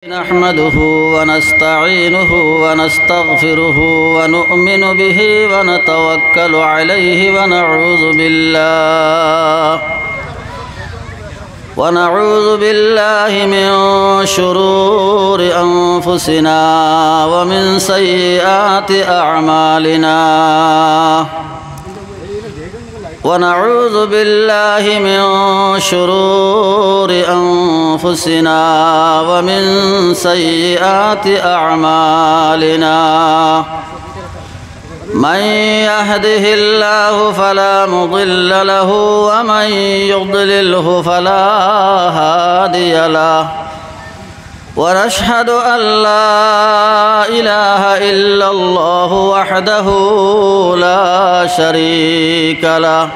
نحمده ونستعينه ونستغفره ونؤمن به ونتوكل عليه ونعوذ بالله من شرور أنفسنا ومن سيئات أعمالنا ونعوذ بالله من شرور أنفسنا ومن سيئات أعمالنا من يهده الله فلا مضل له ومن يضلله فلا هادي له ونشهد أن لا إله إلا الله وحده لا شريك له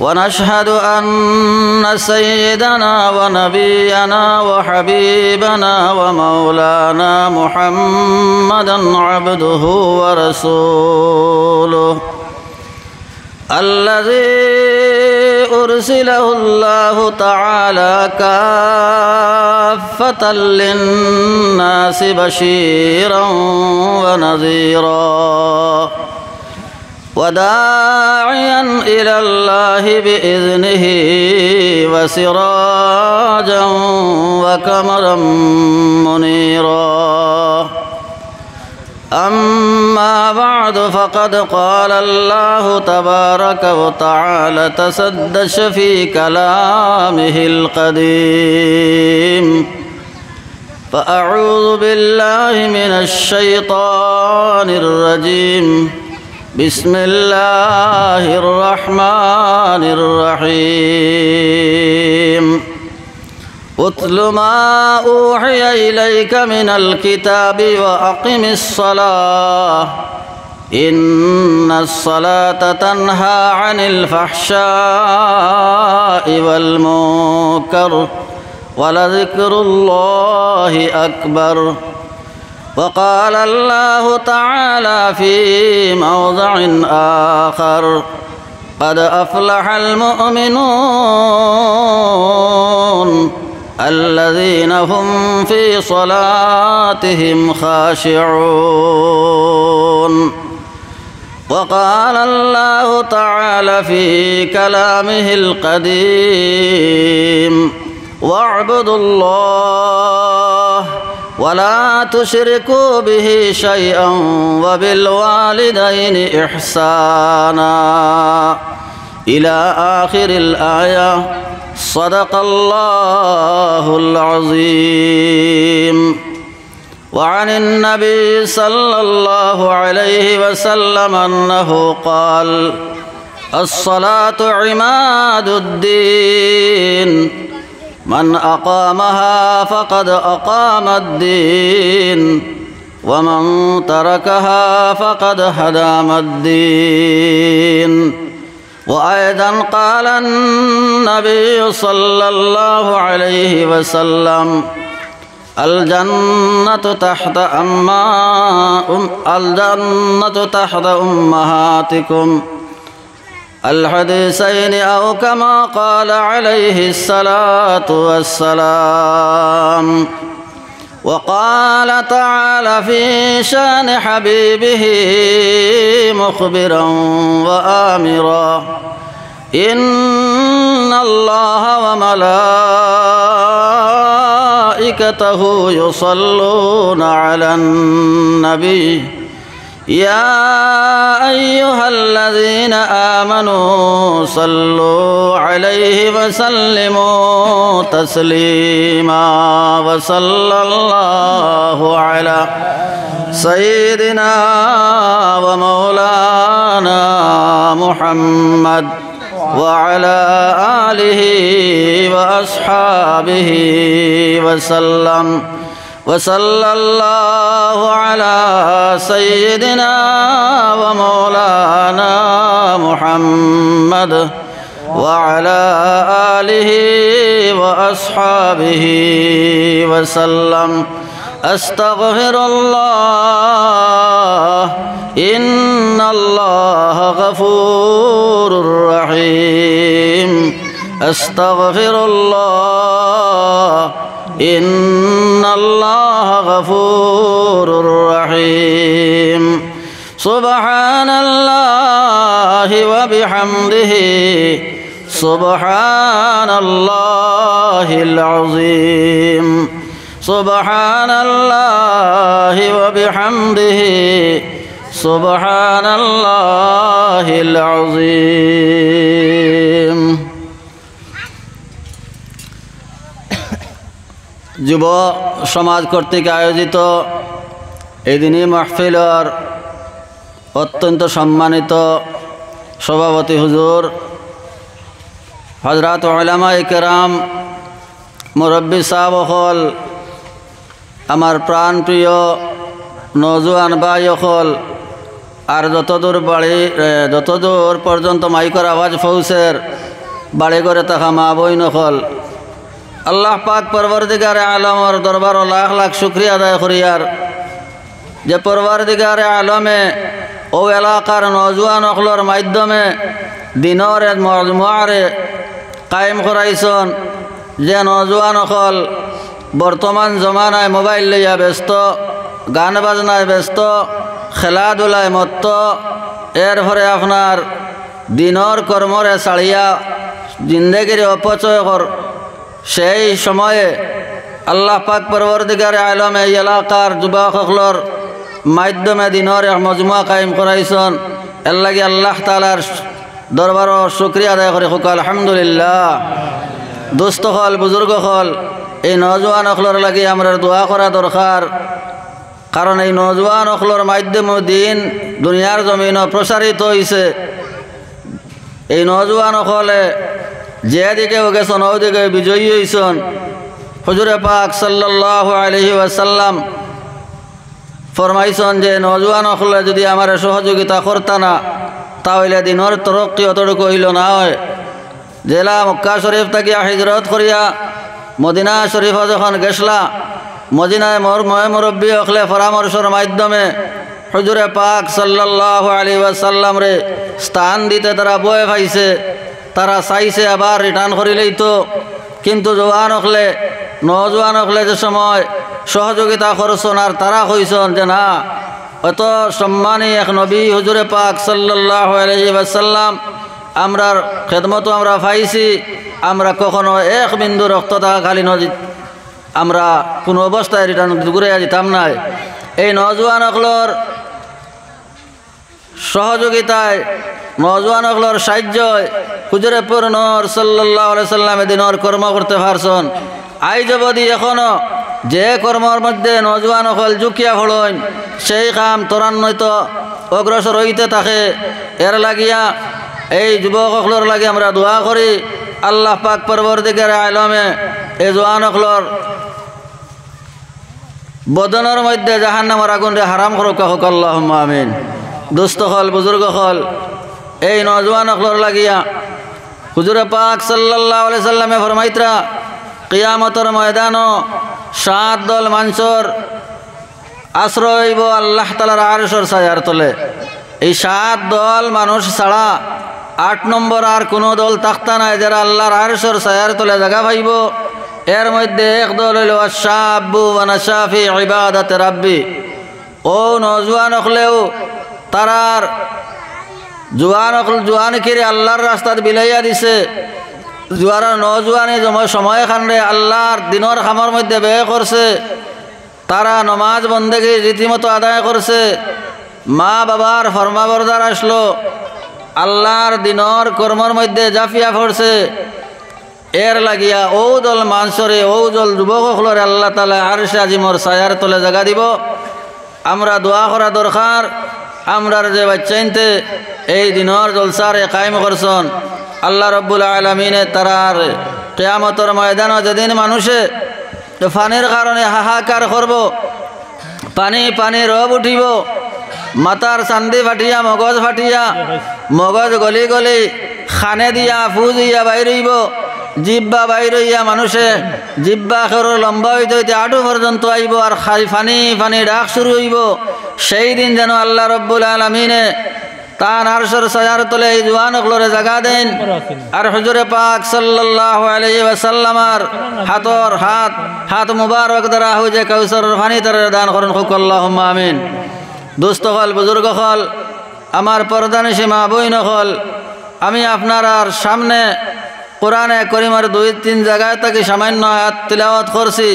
ونشهد أن سيدنا ونبينا وحبيبنا ومولانا محمدا عبده ورسوله الذي أرسله الله تعالى كافة للناس بشيرا ونذيرا وداعيا إلى الله بإذنه وسراجا وقمرا منيرا أما بعد فقد قال الله تبارك وتعالى تسدش في كلامه القديم فأعوذ بالله من الشيطان الرجيم بسم الله الرحمن الرحيم اتل ما أوحي إليك من الكتاب وأقم الصلاة إن الصلاة تنهى عن الفحشاء والمنكر ولذكر الله أكبر وقال الله تعالى في موضع آخر قد أفلح المؤمنون الذين هم في صلاتهم خاشعون وقال الله تعالى في كلامه القديم واعبدوا الله ولا تشركوا به شيئا وبالوالدين إحسانا إلى آخر الآية صدق الله العظيم وعن النبي صلى الله عليه وسلم أنه قال الصلاة عماد الدين من أقامها فقد أقام الدين ومن تركها فقد هدم الدين وأيضا قال النبي صلى الله عليه وسلم الجنة تحت أمهاتكم الحديثين أو كما قال عليه الصلاة والسلام وقال تعالى في شان حبيبه مخبرا وآمرا إن الله وملائكته يصلون على النبي يا أيها الذين آمنوا صلوا عليه وسلموا تسليما وصلى الله على سيدنا ومولانا محمد وعلى آله وأصحابه وسلم وصلى الله على سيدنا ومولانا محمد وعلى آله وأصحابه وسلم أستغفر الله إن الله غفور رحيم أستغفر الله إن الله غفور رحيم سبحان الله وبحمده سبحان الله العظيم سبحان الله وبحمده سبحان الله العظيم যুব সমাজ কর্তৃক আয়োজিত এই দিনী মাহফিলের অত্যন্ত সম্মানিত সভাপতি হুজুর হযরত উলামায়ে কেরাম মুরব্বী সাহেব হল আমার প্রাণপ্রিয় নওজোয়ান ভাই হল আর যতদূর পর্যন্ত মাইকর আওয়াজ পৌঁছের বাড়ি করে থাকা মা বইন হল আল্লাহ পাক পরবর্তীকারে আলমর দরবার লাখ লাখ শুকরিয়া আদায় করিয়ার যে পরবর্তীকারে আলমে ও এলাকার নওজোয়ান হলর মাধ্যমে দিনের মজমুআরে কায়েম করাইছন যে নওজোয়ান হল বর্তমান জমানায় মোবাইল লইয়া ব্যস্ত, গান বাজনায় ব্যস্ত, খেলাধুলায় মত্ত, এরপরে আপনার দিনের কর্মরে ছাড়িয়া জিন্দেগির অপচয় কর। সেই সময়ে আল্লাহ পাক পরবর্তীকারে আলমে এই এলাকার যুবকসকলের মাধ্যমে দিনের এক মজমুয়া কায়েম করাইছন। এর লাগি আল্লাহ তাআলার দরবার শুকরিয়া আদায় করে হোক আলহামদুলিল্লাহ। দোস্ত হল, বুজুর্গ হল, এই নওজোয়ান সকলের লাগি আমরা দোয়া করা দরকার, কারণ এই নওজোয়ান সকলের মাধ্যমে দিন দুনিয়ার জমিন প্রসারিত হয়েছে। এই নওজোয়ান সকলে যেদিকে গেছেন ওদিকে বিজয়ী হয়েছেন। হুজুরে পাক সাল্লাল্লাহু আলাইহি ওয়াসাল্লাম ফরমাইছেন যে নওজোয়ান সকলে যদি আমার সহযোগিতা করতা না তাহলে দিনের তরক্কি অতটুকু হইল না হয়। জেলা মক্কা শরীফ থেকে হিজরত করিয়া মদিনা শরীফ যখন গেছলা, মদিনায় মুরব্বী হকলে পরামর্শের মাধ্যমে হুজুরে পাক সাল্লাল্লাহু আলাইহি ওয়াসাল্লাম রে স্থান দিতে তারা বয়ে পাইছে। তারা চাইছে আবার রিটার্ন করিলেই তো, কিন্তু জওয়ান হকলে নওজোয়ান হকলে যে সময় সহযোগিতা করছেন আর তারা কইছেন যে না, অত সম্মানী এক নবী হুজুরে পাক সাল্লাল্লাহু আলাইহি ওয়াসাল্লাম আমরার খেদমত আমরা পাইছি, আমরা কখনো এক বিন্দু রক্ত থাকা খালি নদী আমরা কোনো অবস্থায় রিটার্ন ঘুরে যেতাম নাই। এই নওজোয়ান হকলর সহযোগিতায়, নওজোয়ান হকলর সাহায্যয় হুজুরে পুরনর সাল্লাল্লাহু আলাইহি সাল্লাম দিনের কর্ম করতে পারছেন। আইজ অবধি এখনো যে কর্মর মধ্যে নওজোয়ান হকল ঝুঁকিয়া ফলন সেই কাম ত্বরান্বিত অগ্রসর হইতে থাকে। এর লাগিয়া এই যুবক সকলের লাগে আমরা দোয়া করি আল্লাহ পাক পরবর্তীকারে আলমে এই জওয়ান সকলের বদনের মধ্যে জাহান্নামের আগুনে হারাম করুক হোক আল্লাহুম্মা আমিন। দোস্ত হল, বুজুর্গ হল, এই নওজোয়ান সকলের লাগিয়া হুজুরে পাক সাল্লাল্লাহু আলাইহি সাল্লামে ফরমাইতরা কিয়ামতের ময়দানও 7 দল মানুষের আশ্রয় হইব আল্লাহ তাআলার আরশের ছায়ার তলে। এই 7 দল মানুষ ছাড়া 8 নম্বর আর কোনো দল থাকতা নাই যারা আল্লাহর আরশের ছায়ার তলে জায়গা পাইব। এর মধ্যে এক দল হইল আশ-শাবু ওয়া নাশা ফি ইবাদাতি রাব্বি। ও নওজোয়ান হকলেও তারার জোয়ান কিরে আল্লাহর রাস্তাত বিলাইয়া দিছে। জোয়ারা নওজোয়ানে সময় খানরে আল্লাহর দিনের খামর মধ্যে ব্যয় করছে। তারা নমাজ বন্দেগী রীতিমতো আদায় করছে, মা বাবার ফরমাবরদার আসলো, আল্লাহর দিনের কর্মর মধ্যে জাফিয়া পড়ছে। এর লাগিয়া ও দল মানুষরে, ও দল যুবক হলরে আল্লাহ তাআলা আরশে আজিমর ছায়ার তলে জায়গা দিব। আমরা দোয়া করা দরকার। আমরার যে বাচ্চাইনতে এই দিনের জলসারে কায়েম করছেন আল্লাহ রব্বুল আলামিনে তারার কিয়ামতের ময়দানে যেদিন মানুষে পানির কারণে হাহাকার করব, পানি রব উঠিব, মাথার চান্দি ফাটিয়া মগজ ফাটিয়া মগজ গলি গলি খানে দিয়া ফু দিয়া বাইর হইব, জিব্বা বাইর হইয়া মানুষে জিব্বা খেরো লম্বা হইতে হইতে আঁটু পর্যন্ত আইব আর ফানি ডাক শুরু হইব। সেই দিন যেন আল্লাহ রব্বুল আলামিনে তান আরশের ছায়ার তলে এই জওয়ান গুলোরে জায়গা দেন আর হুজুরে পাক সাল্লাল্লাহু আলাইহি ওয়াসাল্লামার হাত মুবারক দ্বারা হুজে কাউসারের পানি তারে দান করুন আল্লাহুম্মা আমিন। দোস্ত হল, বুজুর্গ হল, আমার পর্দানিশী মা বইন হল, আমি আপনার সামনে কোরআনে করিমের 2-3 জায়গায় থেকে সামান্য আয়াত তিলাওয়াত করছি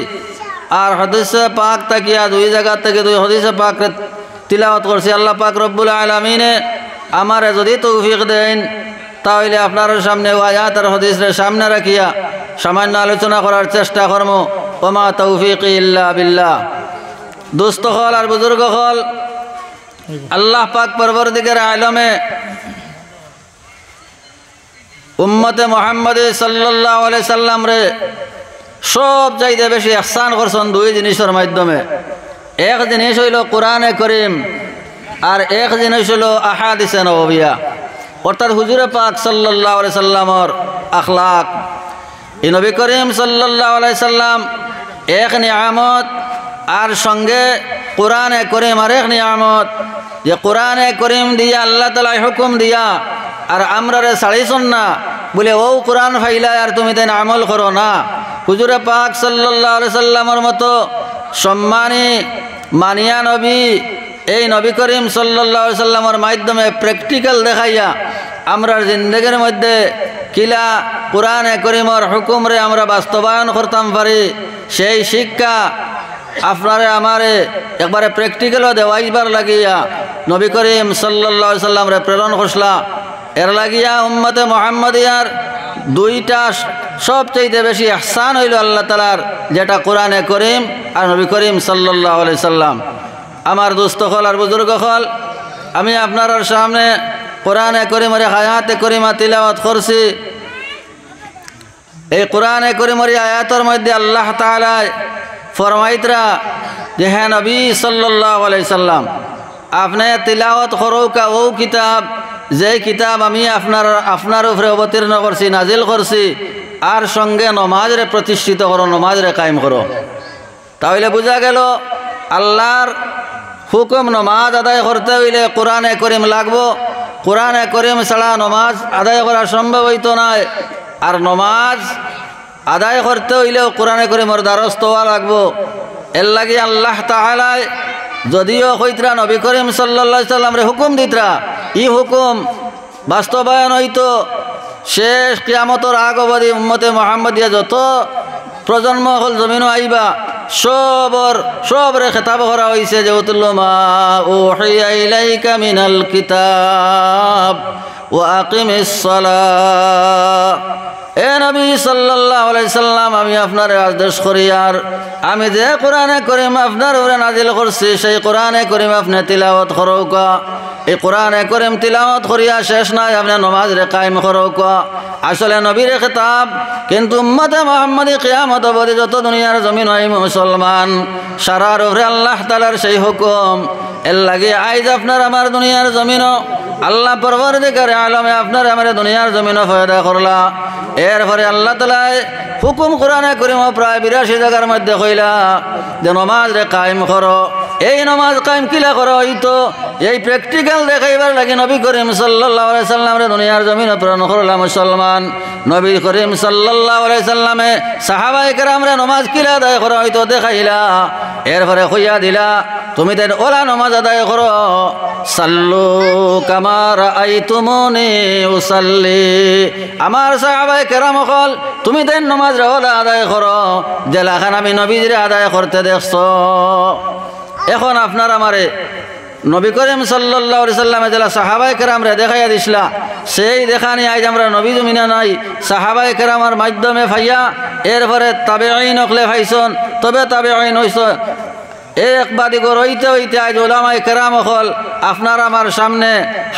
আর হাদিসে পাক তাকিয়া 2 জায়গা থেকে 2 হাদিসে পাক তিলাওয়াত করছি। আল্লাহ পাক রব্বুল আলামিনে আমারে যদি তৌফিক দেন তাহলে আপনার সামনে আয়াত আর হাদিসের সামনে রাখিয়া সামান্য আলোচনা করার চেষ্টা করব। ওমা তৌফিকি ইল্লা বিল্লাহ। দোস্ত হল আর বুজুর্গ হল, আল্লাহ পাক পরবর্তীকার আলমে উম্মতে মুহাম্মদ সাল্লাল্লাহু আলাইহি সাল্লাম রে সব চাইতে বেশি ইহসান করছেন 2 জিনিসের মাধ্যমে। এক জিনিস হইল কোরআনে করিম আর এক জিনিস হইল আহাদিসে নববিয়া, অর্থাৎ হুজুরে পাক সাল্লাল্লাহু আলাইহি সাল্লামর আখলাক। এই নবী করিম সাল্লাল্লাহু আলাইহি সাল্লাম এক নিয়ামত আর সঙ্গে কোরআনে করিম আর এক নিয়ামত, যে কোরআনে করিম দিয়া আল্লাহ তাআলা হুকুম দিয়া আর আমরারে ছাড়িছন না বলে ও কোরআন ফাইলা আর তুমি তাই আমল করো না। হুজুরে পাক সাল্লাল্লাহু আলাইহি সাল্লামের মতো সম্মানী মানিয়া নবী এই নবী করিম সাল্লাল্লাহু আলাইহি সাল্লামের মাধ্যমে প্র্যাকটিক্যাল দেখাইয়া আমরার জিন্দেগির মধ্যে কিলা কোরআনে করিমের হুকুমরে আমরা বাস্তবায়ন করতাম পারি, সেই শিক্ষা আপনারে আমারে একবারে প্র্যাকটিক্যালও দেওয়াইবার লাগিয়া নবী করিম সাল্লাল্লাহু আলাইহি সাল্লামরে প্রেরণ করছলা। এর লাগিয়া উম্মতে মুহাম্মাদিয়ার 2টা সবচেয়ে বেশি ইহসান হইল আল্লাহ তাআলার, যেটা কোরআনে করিম আর নবী করিম সাল্লাল্লাহু আলাইহি সাল্লাম। আমার দোস্ত হল আর বুজুর্গ হল, আমি আপনার সামনে কোরআনে করিমের আয়াতে করিমা তিলাওয়াত করছি। এই কোরআনে করিমের আয়াতের মধ্যে আল্লাহ তাআলা ফরমাইতরা যে হে নবী সাল্লাল্লাহু আলাইহি সাল্লাম, আপনি তিলাওয়াত করৌকা ও কিতাব, যে কিতাব আমি আপনার উপরে অবতীর্ণ করছি, নাজিল করছি, আর সঙ্গে নমাজরে প্রতিষ্ঠিত করো, নমাজরে কায়েম করো। তাহলে বোঝা গেল আল্লাহর হুকুম নমাজ আদায় করতে হইলে কোরআনে করিম লাগবো। কোরআনে করিম ছাড়া নমাজ আদায় করা সম্ভব হইতো না। আর নমাজ আদায় করতে হইলেও কোরআনে করিমের দ্বারস্থ হওয়া লাগবো। এর লাগে আল্লাহ তাআলা যদিও কইতরা নবী করিম সাল্লাল্লাহু আলাইহি সাল্লামরে হুকুম দিতরা, ই হুকুম বাস্তবায়ন হইতো শেষ কিয়ামতের আগ অবধি উম্মতে মুহাম্মাদিয়া যত প্রজন্ম হল জমিনও আইবা সবরে খেতাব করা হয়েছে যে উতলু মা উহিয়া ইলাইকা মিনাল কিতাব ওয়া আকিমিস সালাহ। এ নবী সাল্লাল্লাহু আলাইহি সাল্লাম, আমি আপনার আদেশ করি আর আমি যে কোরআনে করিম আপনার উপরে নাজিল করছি সেই কোরআনে করিম আপনি তিলাওয়াত করৌকা। এই কোরআনে করিম তিলাওয়াত করিয়া শেষ নাই, আপনি নমাজ রে কায়েম করৌকা। আসলে নবীর খেতাব, কিন্তু উম্মতে মুহাম্মাদি কিয়ামত অবধি যত দুনিয়ার জমিন হয় মুসলমান সারার উপরে আল্লাহ তাআলার সেই হুকুম। এর লাগে আইজ আপনার আমার দুনিয়ার জমিনও আল্লাহ পরবর্তীকার আলমে আপনার আমার দুনিয়ার জমিনও ফায়দা করলা। এরপরে আল্লাহ তাআলা হুকুম কোরআনে করিম প্রায় 82 জায়গার মধ্যে কইলা যে নমাজ রে কায়েম করো। এই নমাজ কায়েম কিলা করো হইতো এই প্র্যাকটিক্যাল দেখাইবার লাগে নবী করিম সাল্লাল্লাহু আলাইহি সাল্লামরে দুনিয়ার জমিনে প্রেরণ করলা মুসলমান। নবী করিম সাল্লাল্লাহু আলাইহি সাল্লামে সাহাবায়ে কেরামরে নমাজ কিলা আদায় করা হইতো দেখাইলা। এরপরে কইয়া দিলা তুমি তাই ওলা নমাজ আদায় করো, সাল্লু কামা রাআইতুমুনি উসাল্লি। আমার সাহাবায়ে কেরাম হল তুমি তাই নমাজ ওলা আদায় করো যেলাখান আমি নবীজিরে আদায় করতে দেখছো। এখন আপনার আমারে নবী করিম সাল্লাল্লাহু আলাইহি সাল্লামে যেলা সাহাবায়ে কেরামরে দেখাইয়া দিছিলা, সেই দেখানি আজ আমরা নবী জমিনে নাই সাহাবায়ে কেরামের মাধ্যমে ফাইয়া এরপরে তাবেঈন হকলে ফাইছন, তবে তাবেঈন হইছ একবাদি হইতে হইতে আজ ওলামায়ে কেরাম হল আপনার আমার সামনে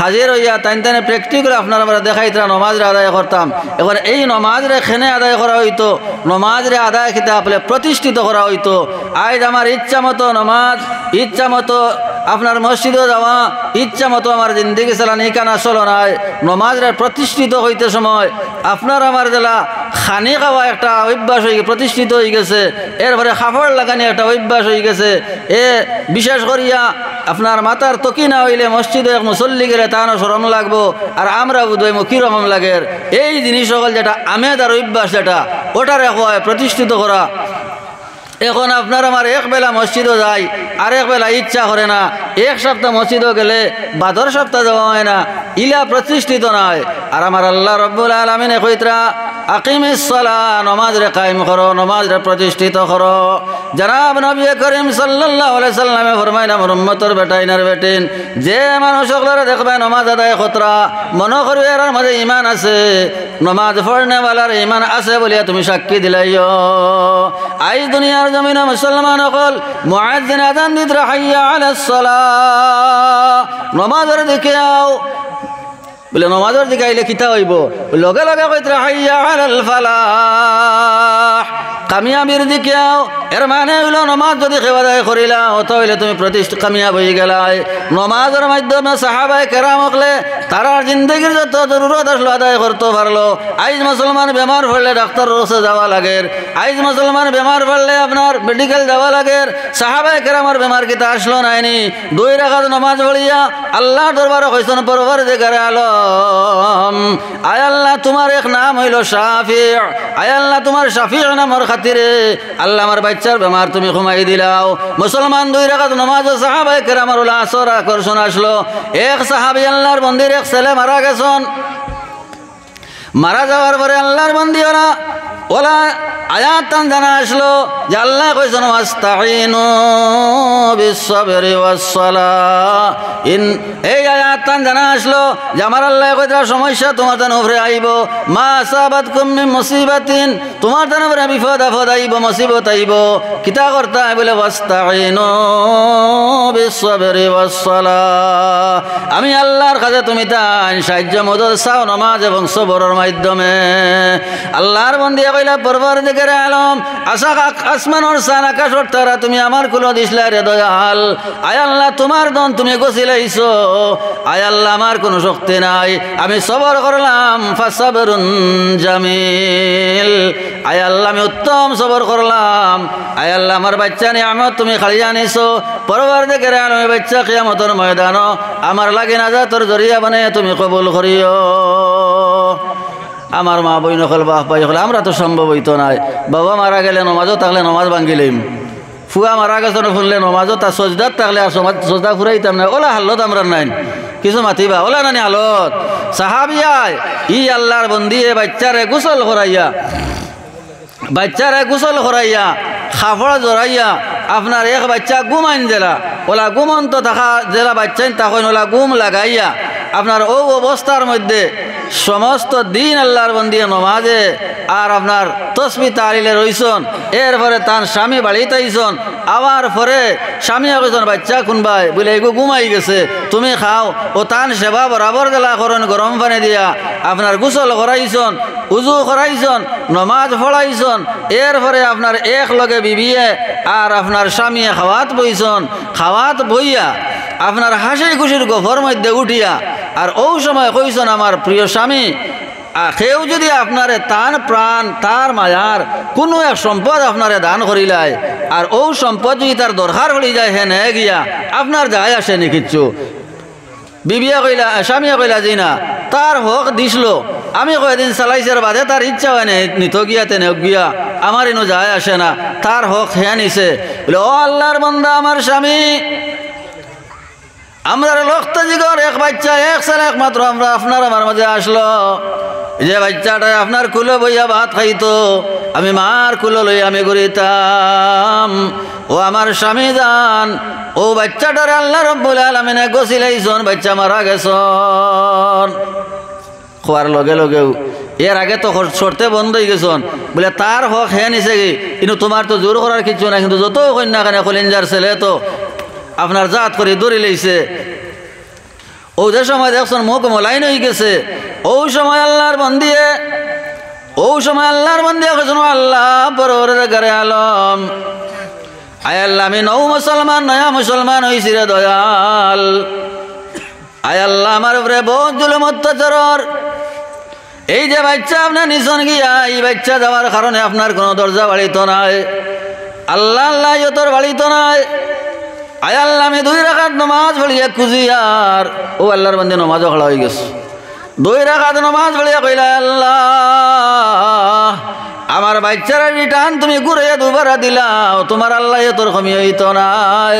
হাজির হইয়া তাই প্র্যাকটিক্যাল আপনার আমরা দেখাইতরা নমাজ রে আদায় করতাম। এখন এই নমাজ রে খেনে আদায় করা হইতো, নমাজ রে আদায় খেতে আপনি প্রতিষ্ঠিত করা হইতো। আজ আমার ইচ্ছা মতো নমাজ, ইচ্ছা মতো আপনার মসজিদে যাওয়া, ইচ্ছা মতো আমার জিন্দগি চালানি কানা চলো নাই। নমাজ রে প্রতিষ্ঠিত হইতে সময় আপনার আমার জেলা খানি খাওয়া একটা অভ্যাস হয়ে প্রতিষ্ঠিত হয়ে গেছে, এরপরে কাপড় লাগানি একটা অভ্যাস হয়ে গেছে। বিশেষ করিয়া আপনার মাথার তকি না হইলে মসজিদে এক মুসল্লি গেলে তারও শরম লাগবো, আর আমরা বোধহয় কীরকম লাগে। এই জিনিস সকল যেটা আমেদ আর অভ্যাস যেটা ওটার প্রতিষ্ঠিত করা। এখন আপনার আমার এক বেলা মসজিদও যাই, আরেক বেলা ইচ্ছা করে না, এক সপ্তাহ মসজিদও গেলে বাদর সপ্তাহ যাওয়া হয় না, ইলা প্রতিষ্ঠিত নয়। আর আমার আল্লাহ রব্বুল আলামিনে কইতরা আকিমিস সালাহ, নমাজ রে কায়েম করো, নমাজ রে প্রতিষ্ঠিত করো। জনাব নবী করিম সাল্লাল্লাহু আলাইহি সাল্লামে ফরমাইন আমার উম্মতের বেটাইনার বেটিন যে মানুষ সকলরে দেখবে নমাজ আদায় খতরা মনে করবে এর মাঝে ঈমান আছে, নমাজ পড়নেওয়ালার ঈমান আছে বলিয়া তুমি সাক্ষী দিলাইও। আজ দুনিয়ার জমিনে মুসলমান সকল মুয়াজ্জিন আযান দিতরা হাইয়া আলাস সালাহ, নমাজের দিকে আও বলে, নমাজের দিকে আইলে কিতা হইব? লগে লগে কইতরা হাইয়া আলাল ফালাহ, কামিয়াবির দিকে আও। এর মানে হইল নমাজ যদি কেউ আদায় করিলা অত হইলে তুমি কামিয়াব হয়ে গেলাই। নমাজের মাধ্যমে সাহাবায়ে কেরাম হকলে তারার জিন্দগির যত জরুরত আসলো আদায় করতে পারলো। আইজ মুসলমান বেমার পড়লে ডাক্তার রসে যাওয়া লাগে, আইজ মুসলমান বেমার পড়লে আপনার মেডিকেল যাওয়া লাগে। সাহাবায়ে কেরামের বেমার কিতা আসলো নাইনি, 2 রাকাত নমাজ পড়িয়া আল্লাহ দরবারে কইছেন পরওয়ারদিগারে আলম, আয় আল্লাহ তোমার এক নাম হইল শাফি, আয় আল্লাহ তোমার শাফি নামের খাতিরে আল্লাহ আমার বাচ্চার বেমার তুমি ঘুমাই দিলাও। মুসলমান 2 রাকাত নামাজ সাহাবায়ে কেরামের ওলা আসর আকর্ষণ আসলো। এক সাহাবী আল্লাহর বন্দির এক ছেলে মারা গেছেন, মারা যাওয়ার পরে আল্লাহর বন্দি ওলা আয়াত জানা আসলো যে আল্লাহ কইছেন ওয়াস্তাঈনু বিস-সাবরি ওয়াস-সালাহ। এই আয়াত জানা আসলো যে আমার আল্লাহ কইরা সমস্যা তোমার জান উপরে আইব, মা আসাবাতকুম মিন মুসিবাতিন, তোমার জান উপরে বিপদ আপদ আইব, মুসিবত আইব, কিতা করতে হয় বলে ওয়াস্তাঈনু বিস-সাবরি ওয়াস-সালাহ। আমি আল্লাহর কাছে তুমি তাই সাহায্য মদদ চাও নামাজ এবং সবরের মাধ্যমে। আল্লাহর বন্দি কইলা পরওয়ারদিগারে আলম, আসমানের সান আকাশর তারা তুমি আমার কুলো দিসলা রে দয়াল, আয় আল্লাহ তোমার দন তুমি গছিলাইছো, আয় আল্লাহ আমার কোনো শক্তি নাই, আমি সবর করলাম, ফাসাবরুন জামিল, আয় আল্লাহ আমি উত্তম সবর করলাম, আয় আল্লাহ আমার বাচ্চা নিয়ামত তুমি খালি জানিছো, পরওয়ারদিগারে আলম এই বাচ্চা কিয়ামতের ময়দানও আমার লাগি নাজাতের জরিয়া বানাইয়া তুমি কবুল করিও। আমার মা বই নকল বাপ ভাই হলে আমরা তো সম্ভব হইতো নাই। বাবা মারা গেলে নমাজও থাকলে নমাজ ভাঙ্গিলিম, ফুয়া মারা গেছে ফুললে নমাজও তার সজদাত থাকলে আর সজদা ফুরাইতাম না, ওলা হালত আমরা নাই কিছু মাতিবা ওলা নানি হালত। সাহাবিয়ায় ই আল্লাহর বন্দি বাচ্চারে গোসল করাইয়া খাফড় জড়াইয়া আপনার এক বাচ্চা ঘুমাইন জেলা, ওলা ঘুমন্ত থাকা জেলা বাচ্চাইন তখন ওলা ঘুম লাগাইয়া আপনার ও অবস্থার মধ্যে সমস্ত দিন আল্লাহর বন্দি নমাজে আর আপনার তসবি তালিলে রইছন। এরপরে তার স্বামী বাড়িতে আইসন, আবার পরে স্বামী কইসন বাচ্চা কোনবাই বলে এগো ঘুমাই গেছে তুমি খাও, ও তান সেবা বরাবর গেলা করেন গরম পানি দিয়া আপনার গোসল করাইছন, উজু করাইছন, নমাজ পড়াইছন। এরপরে আপনার এক লগে বিবিয়ে আর আপনার স্বামীয়ে খাওয়াত বইছন, খাওয়াত বইয়া আপনার হাসি খুশির গফর মধ্যে উঠিয়া আর ও সময় কইছন আমার প্রিয় স্বামী কেউ যদি আপনারে তার প্রাণ তার মায়ার কোনো এক সম্পদ আপনারে দান করিলায় আর ও সম্পদ যদি তার দরকার হয়ে যায় হে নে গিয়া আপনার যায় আসেনি কিচ্ছু। বিবিয়া কইলা স্বামীয়া কইলা যে না তার হক দিছিল, আমি কয়েকদিন চালাইছের বাদে তার ইচ্ছা হয় না নিত গিয়া তেনে গিয়া আমার ইনো যায় আসে না, তার হক হে নিছে বলে ও আল্লাহর বান্দা আমার স্বামী আমরা লক্ষ্য জিগর এক বাচ্চা এক ছেলে একমাত্র আমরা আপনার আমার মাঝে আসলো, যে বাচ্চাটা আপনার কুলো বইয়া ভাত খাইতো আমি মার কুলো লই আমি ঘুরিতাম, ও আমার স্বামী যান ও বাচ্চাটারে আল্লাহ রব্বুল আলামিনে গছিলাইছন, বাচ্চা মারা গেছন। খোয়ার লগে লগেও এর আগে তো সরতে বন্ধ হয়ে গেছন বলে তার হক হে নিছে কিন্তু তোমার তো জোর করার কিছু না, কিন্তু যত কন্যা কানে কলিঞ্জার ছেলে তো আপনার জাত করে দৌড়ি লইছে। ও যে সময় দেখছেন মুখ মলাইন হয়ে গেছে, ও সময় আল্লাহর বন্দিয়ে কেছেন আল্লাহ পরওয়ারদিগারে আলম, আয় আল্লাহ আমি নয়া মুসলমান হইছি রে দয়াল, আয় আল্লাহ আমার উপরে বহুত জুলুম অত্যাচার, এই যে বাচ্চা আপনার নিছন গিয়া এই বাচ্চা যাওয়ার কারণে আপনার কোনো দরজা বাড়িত নাই, আল্লাহ আল্লাহ তোর বাড়িত নাই। আয় আল্লাহ আমি 2 রাকাত নামাজ পড়িয়া খুঁজিয়ার ও আল্লাহর বান্দে নামাজও খড়া হয়ে গেছে। 2 রাকাত নামাজ পড়িয়া কইলা আল্লাহ আমার বাচ্চারা রিটার্ন তুমি ঘুরাইয়া দুবারা দিলাও, তোমার আল্লাহ তোর কমি হইত নাই।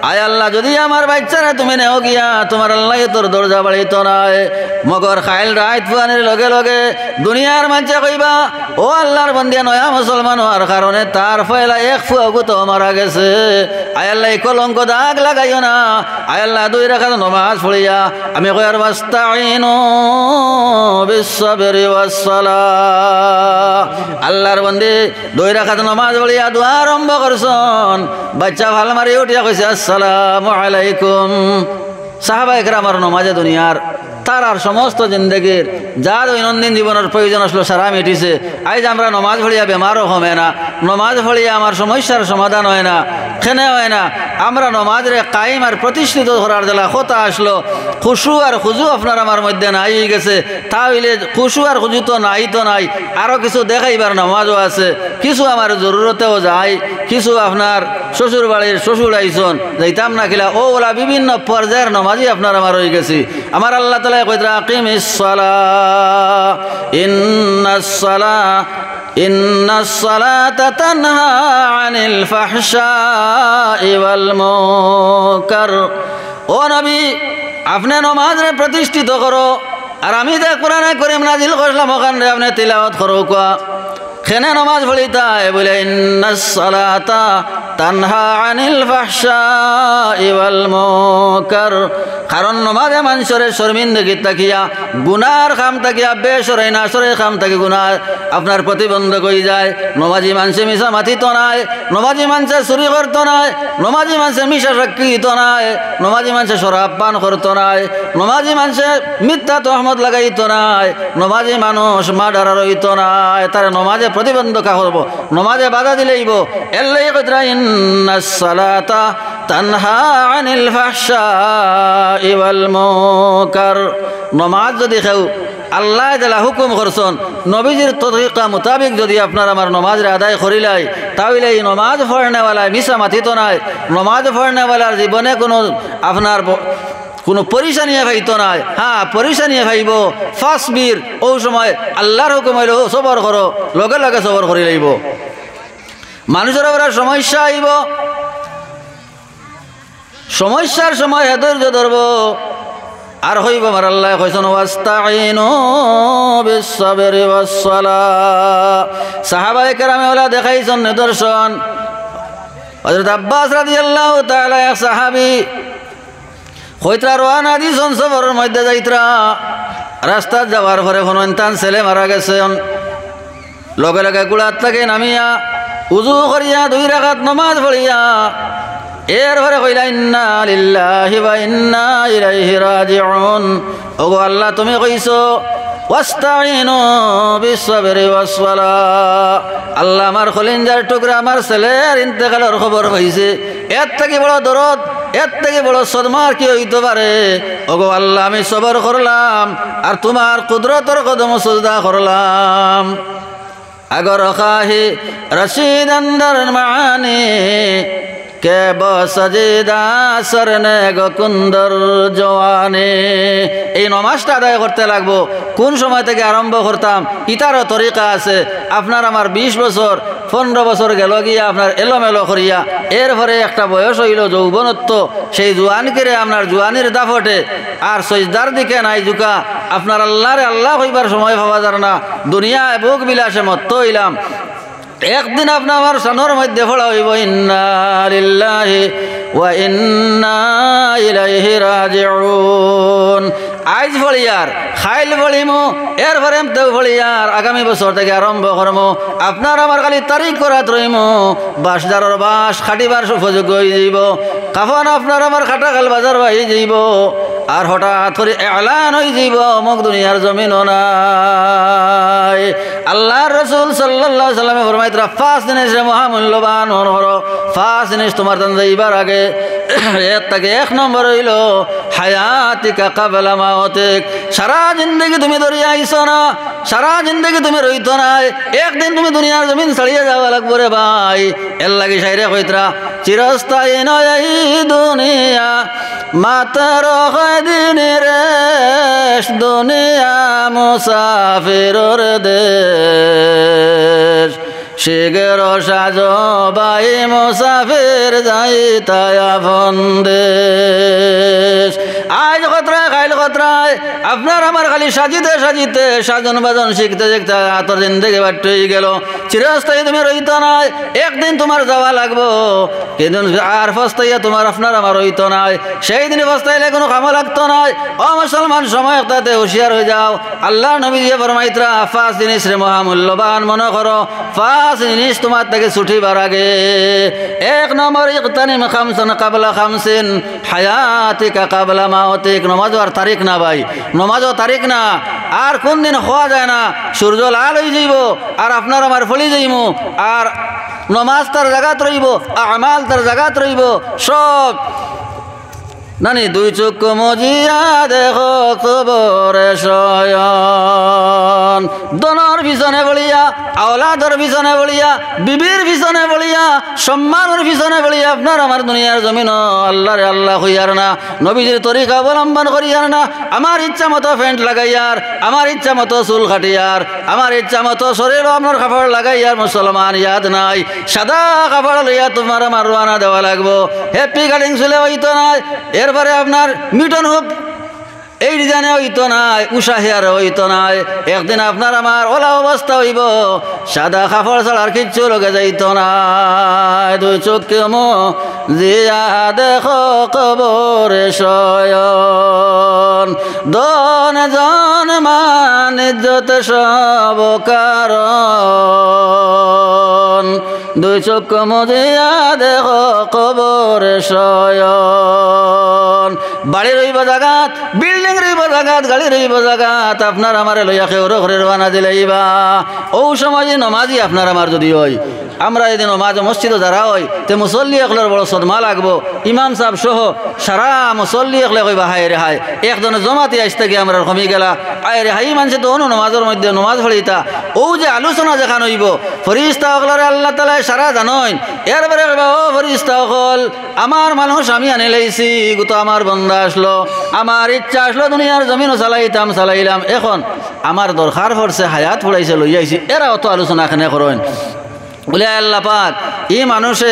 আয় আল্লাহ যদি আমার বাচ্চারা তুমি নেও গিয়া তোমার আল্লাহ তোর দরজা বাড়িত নাই। মগর খাইল রাত ফুয়ানের লগে লগে দুনিয়ার মানুষে কইবা ও আল্লাহর বন্দিয়া নয়া মুসলমান হওয়ার কারণে তার ফয়লা 1 ফুয়া গুতো মারা গেছে। আয় আল্লাহ এই কলঙ্ক দাগ লাগাইও না। আয় আল্লাহ 2 রাকাত নামাজ পড়িয়া আমি কয়ার ওয়াস্তাইনু বিসসাবরি ওয়াসসালাহ। আল্লাহর বন্দে 2 রাকাত নামাজ পড়িয়া দোয়া আরম্ভ করছন, বাচ্চা ভাল মারি উঠিয়া কইছে আসসালামু আলাইকুম। সাহাবায়ে কেরামের নামাজে দুনিয়ার তার আর সমস্ত জিন্দগির যা দৈনন্দিন জীবনের প্রয়োজন আসলো সারা মিটিছে। আজ আমরা নমাজ পড়িয়া বেমারও কমে না, নমাজ পড়িয়া আমার সমস্যার সমাধান হয় না, খেনে হয় না। আমরা নমাজরে কায়েম আর প্রতিষ্ঠিত করার জেলা কথা আসলো, খুশু আর খুজু আপনার আমার মধ্যে নাই হয়ে গেছে। তাহলে খুশু আর খুজু তো নাই, আরও কিছু দেখাইবার নামাজও আছে, কিছু আমার জরুরতেও যায়, কিছু আপনার শ্বশুর বাড়ির শ্বশুর আইসন যাইতাম না কিলা ওলা বিভিন্ন পর্যায়ের নামাজই আপনার আমার হয়ে গেছি। আমার আল্লাহ তাআলা কইরা আকিমিস সালাহ ইন্নাস সালাতা তানহা আনিল ফাহশাই ওয়াল মুনকার। ও নবী আপনি নামাজে প্রতিষ্ঠিত করো, আর আমি যে কোরআনে কারীম নাজিল করলাম ওখানে আপনি তিলাওয়াত করো। খেনে নামাজ পড়িতায় বলে ইন্নাস সালাতা তানহা আনিল ফাহশাই ওয়াল মুনকার। কারণ নামাজে মানুষের শর্মিন্দগি তাকিয়া গুনার কাম তাকিয়া বেসরাই না সরাই কাম তাকি গুনার আপনার প্রতিবন্ধক হয়ে যায়। নমাজি মানুষে মিশা মাতিত নাই, নমাজি মানুষে চুরি করতো নাই, নমাজি মানুষে মিশা সাক্ষিত নাই, নমাজি মানুষে শরাব পান করতো নাই, নমাজি মানুষে মিথ্যা তহমত লাগাইতো নাই, নমাজি মানুষ মার্ডারার হইতো নাই। তার নমাজে প্রতিবন্ধক করবো, নমাজে বাধা দিলেইব। এল্লাই কইরা ইন্নাস সালাতা তানহা আনিল ফাহশাই ওয়াল মুনকার। নমাজ যদি কেউ আল্লাহ যারা হুকুম করছেন নবীজির তরিকা মোতাবিক যদি আপনার আমার নমাজের আদায় করিলাই, তাহলে এই নমাজ পড়নেওয়ালায় মিশা মাতিত নাই, নমাজ পড়নেওয়ালার জীবনে কোনো আপনার কোনো পরিশানিয়ে ভাইতো নাই। হ্যাঁ পরিশানিয়ে ভাইব ফাসবির, ও সময় আল্লাহর হুকুম হইল সবর করো, লগে লগে সবর করি লাইব। মানুষের ওপর সমস্যা আইব, সমস্যার সময় ধৈর্য ধরব আর হইব। আমার আল্লাহ কইছেন ওয়াস্তাইনু বিসসাবরি ওয়াসসালাহ। সাহাবায়ে কেরামে ওলা দেখাইছেন নিদর্শন। হযরত আব্বাস রাদিয়াল্লাহু তাআলা এক সাহাবী কইতরা রওনা দিছেন সফরের মধ্যে যাইতরা, রাস্তা যাওয়ার পরে কোনো ইনসান ছেলে মারা গেছেন। লগে লগে গুড়ার থেকে নামিয়া উজু করিয়া 2 রাকাত নামাজ পড়িয়া এরপরে কইলা ইন্না লিল্লাহি ওয়া ইন্না ইলাইহি রাজিউন। ওগো আল্লাহ তুমি কইছো ওয়াস্তাইনু বিসসাবরি ওয়াসসালাহ। আল্লাহ আমার খলিঞ্জার টুকরা আমার ছেলের ইন্তেকালের খবর হইছে, এর থেকে বড় দরদ, এর থেকে বড় সদমার কি হইতে পারে? ওগো আল্লাহ আমি সবর করলাম আর তোমার কুদরতের কদম সজদা করলাম। আগর খাহি রশিদ আন্দর মানি কে বসজিদা সরনে গকুন্দর জওয়ানে। এই নমাজটা আদায় করতে লাগবো। কোন সময় থেকে আরম্ভ করতাম ইতারও তরিকা আছে। আপনার আমার 20 বছর 15 বছর গেল গিয়া আপনার এলোমেলো করিয়া এরপরে একটা বয়স হইল যৌবনত্ব, সেই জোয়ান করে আপনার জোয়ানির দাফটে আর সজদার দিকে নাই ঝুঁকা। আপনার আল্লাহরে আল্লাহ হইবার সময় ভাবা যার না, দুনিয়ায় ভোগ বিলাসে মত্ত হইলাম। একদিন আপনার আমার সানোর মধ্যে পড়া হইব ইন্না লিল্লাহি ওয়া ইন্না ইলাইহি রাজিউন। আজ ভলিয়ার খাইল ভলিমু, এরপরে তেও ভলিয়ার আগামী বছর থেকে আরম্ভ করমু। আপনার আমার খালি তারিখ করাত রইমু, বাসদারর বাস খাটিবার সুযোগ হয়ে যাইব, কাফন আপনার আমার খাটাখাল বাজার হয়ে যাইব। আর হঠাৎ করে এলান হয়ে যাইব অমুক দুনিয়ার জমিন নাই। আল্লাহর রাসূল সাল্লাল্লাহু আলাইহি সাল্লামে ফরমাইতরা 5 জিনিস মহামূল্যবান হলো। 5 জিনিস তোমার দান যাইবার আগে এর থেকে 1 নম্বর হইল হায়াতিকা কাবলা মাউতিক। সারা জিন্দেগি তুমি ধরে আইছো না, সারা জিন্দগি তুমি রইতো নাই, একদিন তুমি দুনিয়ার জমিন ছাড়িয়ে যাওয়া লাগবো রে ভাই। এর লাগি সাইরে কইতরা চিরস্থায়ী নয় এই দুনিয়া, মাতার দিন রেশ, দুনিয়া মুসাফিরর দেশ। শিগের সাজ বাই মুসাফির যাই তাই আপন দেশ। আজ কতরায় খাইল কতরায়, আপনার আমার খালি সাজিতে সাজিতে সাজন বাজন শিখতে শিখতে হাতর জিন্দগি বাট হয়ে গেল। চিরস্থায়ী তুমি রইত নাই, একদিন তোমার যাওয়া লাগবো, কিন্তু আর ফস্তাইয়া তোমার আপনার আমার রইত নাই। সেই দিনে ফস্তাইলে কোনো কামো লাগতো নাই। ও মুসলমান, সময় তাতে হুঁশিয়ার হয়ে যাও। আল্লাহ নবী দিয়ে ফরমাইতরা 5 জিনিস রে মহামূল্যবান মনে করো, 5 জিনিস তোমার থেকে ছুটিবার আগে। 1 নম্বর ইকতানিম খামসান কাবলা খামসিন হায়াতিকা কাবলা মাউতিক। নমাজও আর তারিখ না ভাই, নমাজও তারিখ না। আর কোন দিন হওয়া যায় না, সূর্য লাল হয়ে যাইব আর আপনার আমার ফলি যাইমু। আর নমাজ তার জায়গাত রইব, আমাল তার জায়গাত রইব সব। নানি 2 চোখ মজিয়া দেখো কবরে শয়ন। দনের পিছনে বলিয়া, আওলাদর পিছনে বলিয়া, বিবির পিছনে বলিয়া, সম্মানের পিছনে বলিয়া আপনার আমার দুনিয়ার জমিন আল্লাহরে আল্লাহ হইয়ার না, নবীজির তরিকা অবলম্বন করিয়ার না। আমার ইচ্ছা মতো ফ্যান্ট লাগাইয়ার, আমার ইচ্ছা মতো চুল কাটিয়ার, আমার ইচ্ছা মতো শরীর আপনার কাপড় লাগাইয়ার মুসলমান ইয়াদ নাই। সাদা কাপড় লইয়া তোমার আমার রোয়ানা দেওয়া লাগবো। হ্যাপি কাটিং চুলে হইতো নাই, এরপরে আপনার মিটন হুপ এই ডিজাইনে হইতো নাই, উষা হেয়ারে হইতো নাই। একদিন আপনার আমার ওলা অবস্থা হইব, সাদা কাপড় ছাড়া আর কিচ্ছু লগে যাইতো নাই। 2 চোখে জিয়া দেখো কবরে শয়ন। দন জন মান ইজ্জত সব কারণ, 2 চোখ মজিয়া দেখো কবরে শয়ন। বাড়ি রইব জাগাত, বিল্ডিং রইব জাগাত, গাড়ি রইব জাগাত, আপনার আমার লইয়া কেউ ঘরে রওনা দিলাইবা। ও সময় নমাজি আপনার আমার যদি হয়, আমরা যদি নমাজ মসজিদে যারা হয়, তে মুসল্লি একলের বড় সদমা লাগবো। ইমাম সাহেব সহ সারা মুসল্লি একলে কইবা হায় রে হায়, একজনে জমাতে আসতে গিয়ে আমরা কমি গেলা আয় রে হাই। মানুষে তো অনু নমাজের মধ্যে নমাজ পড়িতা, ও যে আলোচনা যেখান হইব ফরিস্তা অকলরে আল্লাহ তালা সারা জানইন। এরপরে কইবা ও ফরিস্তা অকল, আমার মানুষ আমি আনি লাইছি, তো আমার বন্ধা আসলো, আমার ইচ্ছা আসলো দুনিয়ার জমিনও চালাইতাম, চালাইলাম, এখন আমার দরকার পড়ছে হায়াত পড়াইছে লইয়াইছি। এরা অত আলোচনা এখানে করেন বলে আল্লাহ পাক এই মানুষে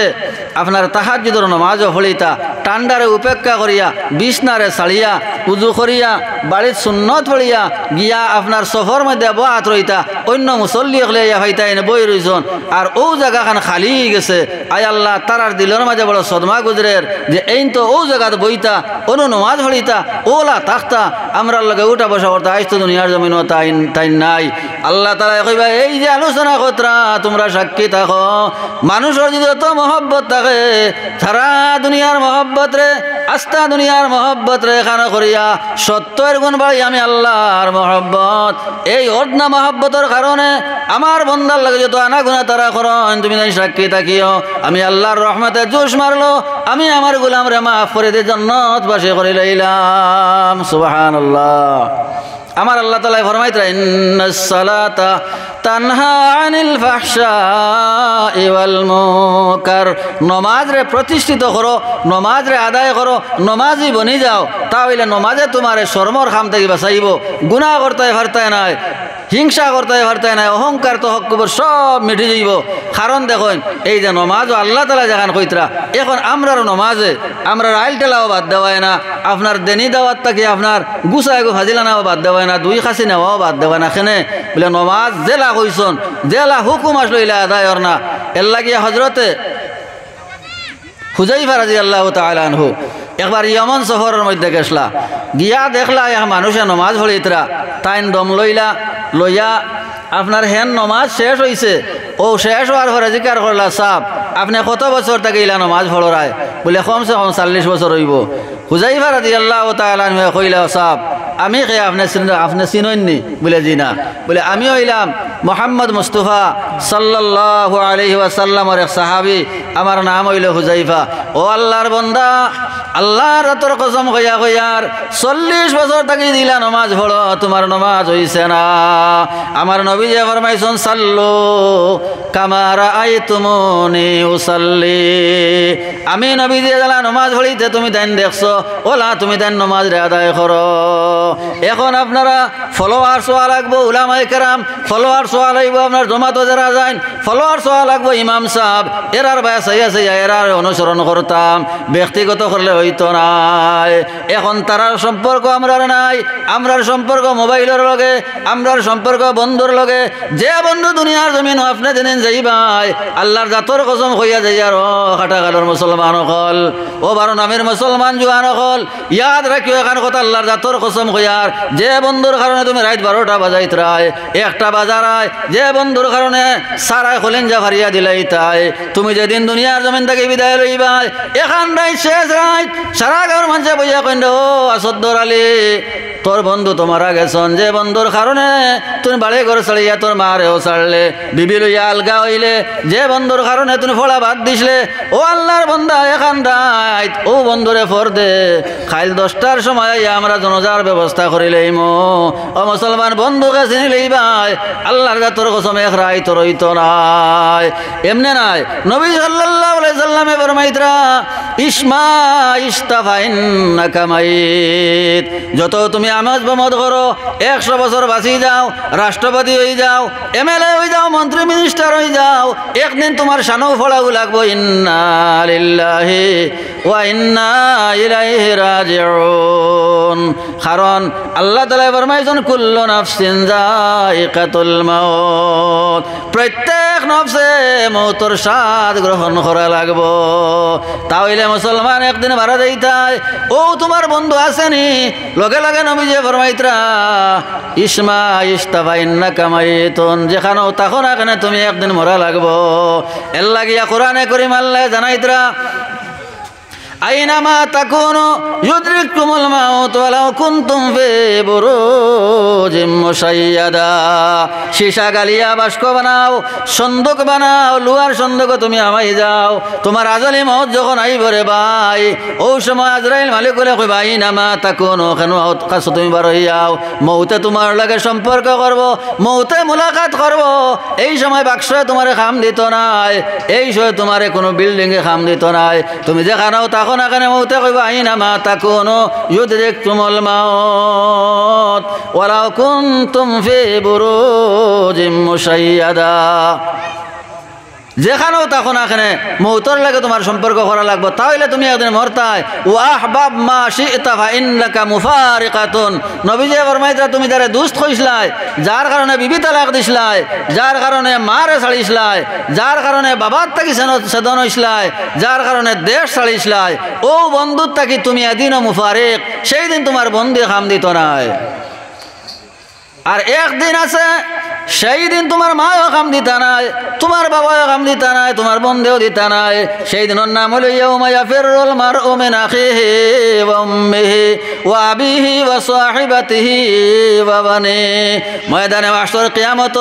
আপনার তাহাজ্জুদের নামাজও পড়িতা, টান্ডারে উপেক্ষা করিয়া, বিছনারে ছাড়িয়া, উজু করিয়া, বাড়ির সুন্নত পড়িয়া গিয়া আপনার সফর মধ্যে বহাত রইতা। অন্য মুসল্লি হলে হইতা এনে বই রইছন, আর ও জায়গাখান খালি গেছে। আয় আল্লাহ তারার দিলের মাঝে বড় সদমা গুজরের যে এই তো ও জায়গাতে বইতা, অনু নমাজ পড়িতা, ওলা তাখতা, আমরা লগে উঠা বসা করতা, আইস তো দুনিয়ার জমিন তাই নাই। আল্লাহ তাআলা কইবা এই যে আলোচনা কতরা তোমরা সাক্ষী থাকো। মানুষের যদি অত মহব্বত থাকে, সারা দুনিয়ার মহব্বত রে, আস্তা দুনিয়ার মহব্বত রে এখানে করিয়া 70 গুণ বাড়ি আমি আল্লাহর মহব্বত। এই অদনা মহব্বতের কারণে আমার বন্দার লাগে যত আনা গুণা তারা করেন, তুমি তাই সাক্ষী থাকিও। আমি আল্লাহর রহমতে জোশ মারলো, আমি আমার গোলাম রে মাফ করে দিয়ে জান্নাত বাসী করে লইলাম। সুবহানাল্লাহ। আমার আল্লাহ তাআলা ফরমাইতরা ইন্নাস সালাতা তানহা আনিল ফাহশাই ওয়াল মুনকার। নমাজ রে প্রতিষ্ঠিত করো, নমাজ রে আদায় করো, নমাজি বনি যাও, তাহলে নমাজে তোমার শর্মর খাম থেকে বাঁচাইব। গুনাহ করতে পারতাই নাই, হিংসা করতে পারতাই নাই, অহংকার তো হকবর সব মিটে যাইব। কারণ দেখুন এই যে নমাজ আল্লাহ তাআলা যেখান কইতরা, এখন আমরার নমাজে আমরা আইল টেলাও বাদ দেওয়ায় না, আপনার দেনি দাওয়াত থেকে আপনার গুছাই ফাজিলা নাও বাদ দেওয়ায় না, 2 খাসি নেওয়াও বাদ দেওয়ায় না। এখানে বলে নমাজ জেলা কইসন, জেলা হুকুম আসলো ইলা আদায় আর না। এর লাগিয়ে হজরতে হুজাইফা রাদিয়াল্লাহু তাআলা আনহু একবার ইয়মন সফরের মধ্যে গেছলা, গিয়া দেখলা এক মানুষে নমাজ পড়িতরা, তাইন দম লইলা, লইয়া আপনার হেন নমাজ শেষ হইছে, ও শেষ হওয়ার পরে জিকার করলা সাপ আপনি কত বছর থেকে ইলা নমাজ পড়ায়? বলে কমসে কম 40 বছর হইব। হুজাইফা রাদিয়াল্লাহু তাআলা আনহু কইলা সাপ আমি কে আপনি চিনইনি? বলে জি না। বলে আমি হইলাম মোহাম্মদ মুস্তফা সাল্লাল্লাহু আলাইহি ওয়াসাল্লামের এক সাহাবী, আমার নাম হইল হুজাইফা। ও আল্লাহর বান্দা, আল্লাহর রাতর কসম কইয়া কইয়ার 40 বছর থাকি দিলা নমাজ পড়ো, তোমার নমাজ হইছে না। আমার নবী যে ফরমাইছেন সাল্লু কামা রাআইতুমুনি উসাল্লি, আমি নবী যে গেলা নমাজ পড়িতে তুমি দেন দেখছো, ওলা তুমি দেন নমাজ রে আদায় করো। এখন আপনারা ফলোয়ার সোয়া লাগবো উলামায়ে কেরাম, ফলোয়ার সোয়া লাগবো আপনার জমাতো যারা যায়, ফলোয়ার সোয়া লাগবো ইমাম সাহেব, এরার বায়া সাইয়া সাইয়া এরার অনুসরণ করতাম, ব্যক্তিগত করলে হইতো নাই। এখন তারার সম্পর্ক আমরার নাই, আমরার সম্পর্ক মোবাইলের লগে, আমরার সম্পর্ক বন্ধুর লগে। যে বন্ধু দুনিয়ার জমিন আপনি যেদিন যাইবাই, আল্লাহর জাতর কসম হইয়া যাইয়ার ও খাটাগালের মুসলমান হল, ও বারো নামের মুসলমান জুয়ান হল, ইয়াদ রাখিও এখান কথা আল্লাহর জাতর কসম হইয়ার। যে বন্ধুর কারণে তুমি রাত 12টা বাজাইত রায়, 1টা বাজারায়, যে বন্ধুর কারণে সারায় খলিঞ্জা ফারিয়া দিলাই তাই, তুমি যেদিন দুনিয়ার জমিন থেকে বিদায় লইবাই, এখান রায় শেষ রায়, সারা গাঁর মানুষে বইয়া কইন্ড ও আসদ্দর আলী তোর বন্ধু তোমারা গেছন, যে বন্ধুর কারণে তুমি বাড়ি ঘর ছাড়িয়া তোর মারেও ছাড়লে, বিবি লইয়া আলগা হইলে, যে বন্ধুর কারণে তুমি ফলা বাদ দিসলে। ও আল্লাহর বান্দা, এখান রাইত ও বন্ধুরে ফর দে, খাইল 10টার সময় আমরা জনজার ব্যবস্থা করিলেইম। ও মুসলমান বন্ধুকে চিনি লইবাই, আল্লাহর জাতর কসম এক রাইত রইত নাই, এমনি নাই। নবী সাল্লাল্লাহু আলাইহি সাল্লামে ফরমাইতরা ইসমা ইস্তাফা ইন্নাকা মাইত, যত তুমি আমাজ বমদ করো 100 বছর বাঁচি যাও, রাষ্ট্রপতি হয়ে যাও, এমএলএ হয়ে যাও, মন্ত্রী মিনিস্টার হয়ে যাও, একদিন তোমার শানও ফলাও লাগবো। ইন্না লিল্লাহি ওয়া ইন্না ইলাইহি রাজিউন, কারণ আল্লাহ তাআলা ফরমাইছেন কুল্লু নাফসিন যায়িকাতুল মাউত, প্রত্যেক নফসে মৌতর স্বাদ গ্রহণ করা লাগবো। তাহলে মুসলমান একদিন মারা যাইতাই। ও তোমার বন্ধু আসেনি, লগে লগে নবী যে ফরমাইতরা ইসমা ইস্তাফা ইন্নাকা মাইতুন, যেখানেও তখন এখানে তুমি একদিন মরা লাগবো। এর লাগিয়া কোরআনে করিম আল্লাহ জানাইতরা আইনামা তাকুনু ইউদরিকুমুল মাউত ওয়ালাউ কুনতুম ফি বুরুজিম মুশাইয়াদা, সীসা গালিয়া বাস্ক বানাও, সন্দুক বানাও, লোহার সন্দুক তুমি আমাই যাও, তোমার আজলি মউত যখন আইব রে ভাই, ও সময় আজরাইল মালিক বলে কইবা আইনামা তাকুনু, কেন কাছে তুমি বার হইয়াও, মউতে তোমার লাগে সম্পর্ক করব, মউতে মুলাকাত করব। এই সময় বাক্সে তোমারে খাম দিত নাই, এই সময় তোমারে কোনো বিল্ডিংয়ে খাম দিত নাই, তুমি যেখানেও তখন এখানে মউতে কইবা আইনামা তাকুনু ইউদরিকুমুল মাউত ওয়ালাউ কুনতুম ফি বুরুজিম মুশাইয়াদা, যেখানেও তখন এখানে মৌতর লাগে তোমার সম্পর্ক করা লাগবে, তাহলে তুমি একদিন মরতাই। ও আহবাব মা শি'তা ফা ইন্নাকা মুফারিকাতুন, নবী যে ফরমাইতা তুমি যারে দুস্ত কইছলাই, যার কারণে বিবি তালাক দিছলাই, যার কারণে মারে ছাড়িছলাই, যার কারণে বাবার তাকি সেদন হইছলাই, যার কারণে দেশ ছাড়িছলাই, ও বন্ধুর তাকি তুমি এদিনও মুফারিক, সেই দিন তোমার বন্ধু খাম দিত নাই। আর একদিন আছে সেই দিন তোমার মাও কাম দিতা নাই, তোমার বাবাও কাম দিতা নাই, তোমার বন্ধেও দিতা নাই। সেই দিনের নাম হলো ইয়াউমা ইয়াফিরুল মারউ মিন আখিহি ওয়া উম্মিহি ওয়া আবিহি ওয়া সাহিবাতিহি ওয়া বানিহি, ময়দানে মাশর কিয়ামত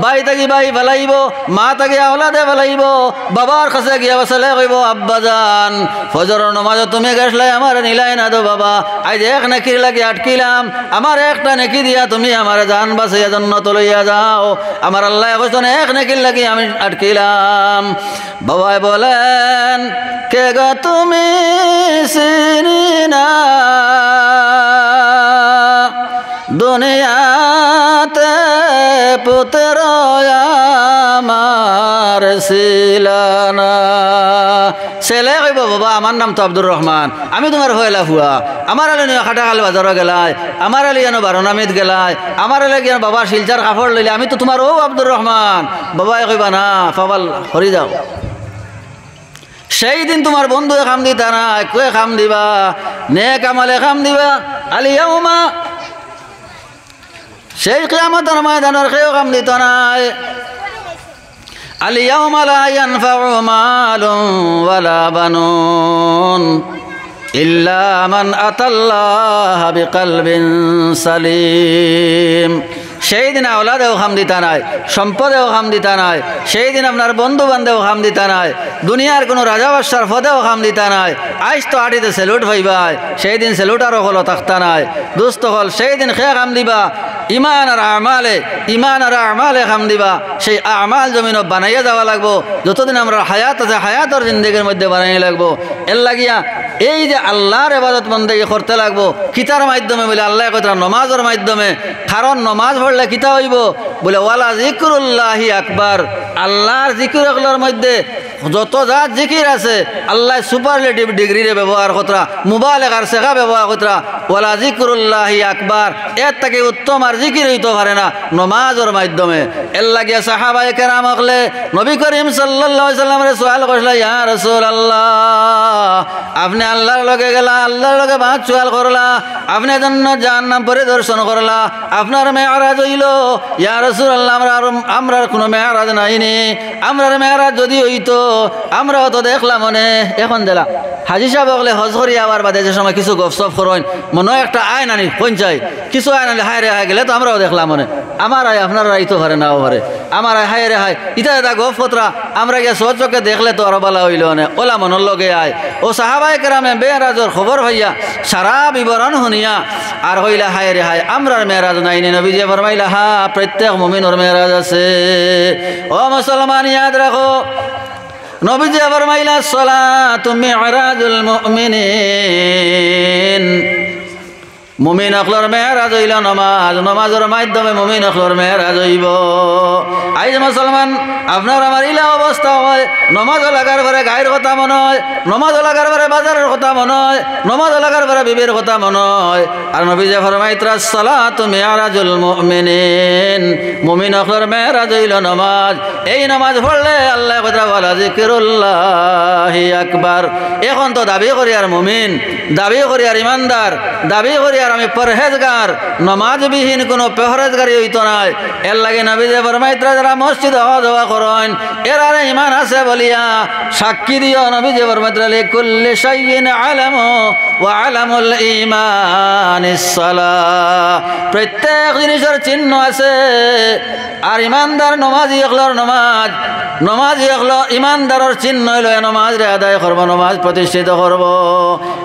ভাই তাকি ভাই ফেলাইব, মা তাকি আওলাদে ফেলাইব, বাবার কাছে গিয়া বসলে কইব আব্বাজান ফজরের নামাজ তুমি গেছলাই আমার নিলাই না দো বাবা, আজ এক নেকির লাগি আটকিলাম, আমার একটা নেকি দিয়া তুমি আমার জান বাঁচাইয়া জান্নাত লইয়া যাও, আমার আল্লাহ কইছেন এক নেকির লাগি আমি আটকিলাম। বাবাই বলেন কে গো তুমি চিনি না দুনিয়াতে পুত্র আমার ছিলানা, ছেলে কইব বাবা আমার নাম তো আব্দুর রহমান, আমি তোমার হইলা হুয়া, আমার আলে নিয়ে খাটাখাল বাজারও গেলাই, আমার আলে যেন বারোনামিত গেলাই, আমার আলে গিয়ে বাবা শিলচার কাপড় লইলে, আমি তো তোমার ও আব্দুর রহমান। বাবাই কইবা না ফাবাল হরি যাও, সেই দিন তোমার বন্ধু খাম দিতা না, কয়ে খাম দিবা নেক আমালে খাম দিবা। আলিয়াউমা সেই কিয়ামতের ময়দানের কেউ কাম দিত নাই। আলিয়াউমা লা ইয়ানফাউ মালুন ওয়ালা বানুন ইল্লা মান আতাল্লাহ বিকলবিন সালিম। সেই দিন আওলাদেও খাম দিতা নাই, সম্পদেও খাম দিতা নাই, সেই দিন আপনার বন্ধু বান্ধব খাম দিতা নাই, দুনিয়ার কোনো রাজা বাদশার পদেও খাম দিতা নাই। আইস তো আটিতে সেলুট ভাইবাই, সেই দিন সেলুটারও হলো থাকতা নাই। দুস্থ হল সেই দিন খে খাম দিবা ইমান আর আমালে খাম দিবা। সেই আমাল জমিন বানাইয়া যাওয়া লাগবো। যতদিন আমরা হায়াত আছে হায়াতর জিন্দগির মধ্যে বানাই লাগবো। এর লাগিয়া এই যে আল্লাহর ইবাদত বন্দেগী করতে লাগবো কিতার মাধ্যমে বলে আল্লাহ কথা নমাজের মাধ্যমে। কারণ নমাজ পড়লে কিতা হইব বলে ওয়ালা জিকরুল্লাহি আকবার। আল্লাহর জিকিরগুলোর মধ্যে যত জাত জিকির আছে আল্লাহ সুপারলেটিভ ডিগ্রিরে ব্যবহার করা, মুবালেগার শেখা ব্যবহার করা। ওয়ালা জিকরুল্লাহি আকবার, এর থেকে উত্তম আর জিকির হইতে পারে না নমাজের মাধ্যমে। এর লাগিয়া সাহাবায়ে কেরাম হকলে নবী করিম সাল্লাল্লাহু আলাইহি সাল্লামের সওয়াল করলা, ইয়া রাসূলুল্লাহ আপনি আল্লাহর লগে গেলা, আল্লাহর লগে বাত সওয়াল করলা, আপনি জান্নাত জাহান্নাম পরিদর্শন করলা, আপনার মেরাজ হইল। ইয়া রাসূলুল্লাহ আমরা কোনো মেরাজ নাইনি, আমরার মেরাজ যদি হইতো আমরাও তো দেখলাম মনে। এখন দিলা হাজি সাহেব বলে হজ করি আবার বাদে যে সময় কিছু গপসপ করেন মনে হয় একটা আইন আনি কোন চাই কিছু আইন আনি হায় রে হায় গেলে তো আমরাও দেখলাম মনে। আমার আয় আপনার আইতো পারে নাও পারে, আমার আয় হায় রে হায় ইটা এটা গপ পত্রা আমরা গিয়ে সহজ চোখে দেখলে তো আরো বালা হইল নে ওলা মনের লগে আয়। ও সাহাবায়ে কেরামে মেরাজের খবর হইয়া সারা বিবরণ শুনিয়া আর হইলা হায় রে হায় আমরার মেরাজ নাইনি। নবীজি ফরমাইলা হা প্রত্যেক মুমিনের মেরাজ আছে। ও মুসলমান ইয়াদ রাখো, নবীজি ফরমাইলা সালাতু মি'রাজুল মুমিনিন। মুমিন অখলর মেরাজ হইল নমাজ, নমাজের মাধ্যমে মুমিন অখলর মেরাজ হইব। আইজ মুসলমান আপনার আমার ইলা অবস্থা হয় নমাজ লাগার পরে গায়ের কথা মনে হয়, নমাজ লাগার পরে বাজারের কথা মনে হয়, নমাজ লাগার পরে বিবির কথা মনে হয়। আর নবীজি ফরমাইত্রা সালাতু মি'রাজুল মুমিনিন, মুমিন অখলর মেরাজ হইল নমাজ। এই নমাজ পড়লে আল্লাহ কথা বলা জিকিরুল্লাহি আকবার। এখন তো দাবি করি আর মুমিন, দাবি করি আর ইমানদার, দাবি করি আর আমি পরহেজগার, নমাজবিহীন কোনো পরহেজগারি হইতো নাই। এর লাগে নবীজি ফরমাইত্রা যারা মসজিদ হওয়া যাওয়া করেন এরারে ইমান আছে বলিয়া সাক্ষী দিও। নবীজি ফরমাইত্রা লিকুল্লি শাইইন আলামু ওয়া আলামুল ঈমানিস সালাহ, প্রত্যেক জিনিসের চিহ্ন আছে। আর ইমানদার নমাজি হকলর নমাজ, নমাজি হকল ইমানদারের চিহ্ন হইল নমাজ রে আদায় করব, নমাজ প্রতিষ্ঠিত করব।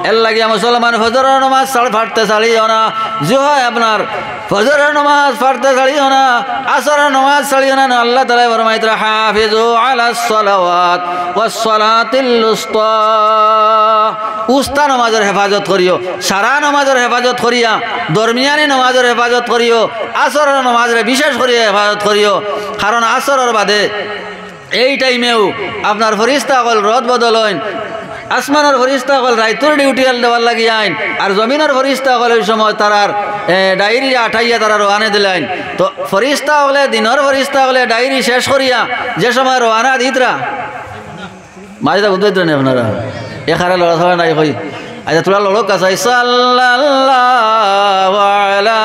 এর লাগে মুসলমান ফজরের নমাজ ফাটতে ছাড়িও না। যে হয় আপনার ফজরের নমাজ ফাটতে ছাড়িও না, আসরের নমাজ ছাড়িও না। আল্লাহ তাআলা ফরমাইত্রা হাফিজু আলাস সালাওয়াত ওয়াস সালাতিল উস্তা, উস্তা নমাজের হেফাজত করিও, সারা নমাজের হেফাজত করিয়া দরমিয়ানি নমাজের হেফাজত করিও, আসরের নমাজের বিশেষ করিয়া হেফাজত করিও। কারণ আসরের বাদে এই টাইমেও আপনার ফরিস্তা হল রদ বদল হইন, আসমানের ফরিস্তা হল রাইতুর ডিউটি দেওয়ার লাগি আইন, আর জমিনের ফরিস্তা হল ওই সময় তারার ডায়েরি আঠাইয়া তারা রোয়ানে দিলেন। তো ফরিস্তা হলে দিনের ফরিস্তা হলে ডায়েরি শেষ করিয়া যে সময় রোয়ানা দিতরা মাঝে বুঝতে নেই আপনারা এখানে লড়া নাই হই। আচ্ছা তোরা লড়ক আছে সাল্লাল্লাহু আলা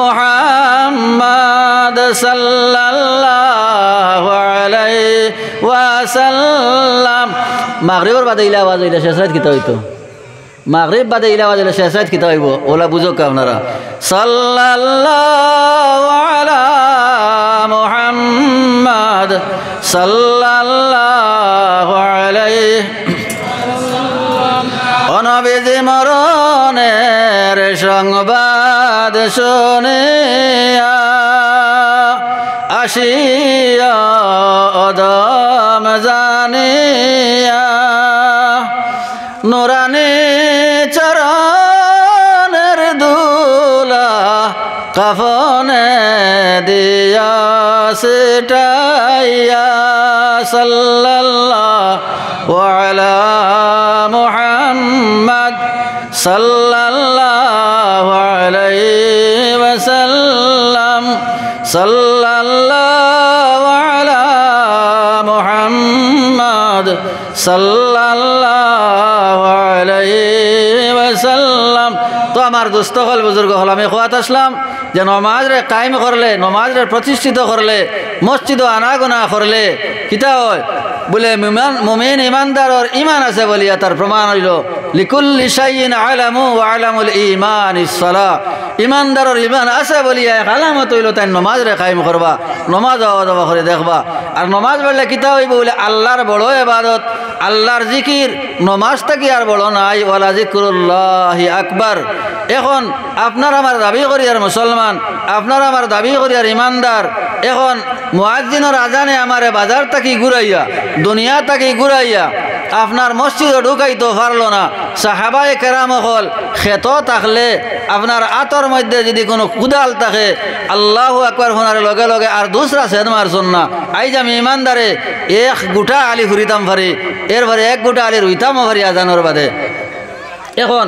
মুহাম্মাদ সাল্লাল্লাহু আলাইহি ওয়াসাল্লাম। মাগরিবের বাদে ইলা আওয়াজ হইলে শেষ রাত কিতা হইতো, মাগরিব বাদে ইলা আওয়াজ হইলে শেষ রাত কিতা হইব ওলা বুঝক আপনারা। সাল্লাল্লাহু আলা মুহাম্মাদ সাল্লাল্লাহু আলাইহি। নবীজি মরণের সংবাদ শুনিয়া আসিয়া অদম জানিয়া নুরানি চরণের দুলা কাফনে দিয়া সিটাইয়া সাল্লাল্লাহু আলা মুহাম্মদ সাল্লাল্লাহু আলাইহি ওয়াসাল্লাম সাল্লাল্লাহু আলা মুহাম্মদ সাল্লাল্লাহু আলাইহি ওয়াসাল্লাম। তো আমার দোস্ত হল বুজুর্গ হল আমি খোয়াত আসলাম যে নমাজ রে কায়েম করলে, নমাজ রে প্রতিষ্ঠিত করলে, মসজিদ আনাগোনা করলে কিতা হয় বলে মুমিন ইমানদার ইমান আছে বলিয়া তার প্রমাণ হইল। লিকুল্লি শাইইন আলামু ওয়া আলামুল ঈমান ইস-সালাহ ঈমানদারের ঈমান আছে বলিয়া এক আলামত হইল তাই নমাজ রে কায়েম করবা নমাজ আওয়া করে দেখবা আর নমাজ পড়লে কিতা হইব বলে আল্লাহর বড় ইবাদত আল্লাহর জিকির নমাজ থেকে আর বড় নাই ওয়ালা যিকরুল্লাহি আকবার এখন আপনার আমার দাবি করি আর মুসলমান আপনার আমার দাবি করি আর ইমানদার এখন মুয়াজ্জিনের আজানে আমারে বাজার থেকে ঘুরাইয়া দুনিয়া থেকে ঘুরাইয়া আপনার মসজিদে ঢুকাইতে পারলো না সাহাবায়ে কেরাম হল খেত থাকলে আপনার আতর মধ্যে যদি কোনো কুদাল থাকে আল্লাহু আকবার শোনার লগে লগে আর দুসরা সেদ মারছন না আইজ আমি ইমানদারে এক গোটা আলি ফুরিতাম পারি এরপরে এক গোটা আলি রুইতাম পারি আজানোর বাদে এখন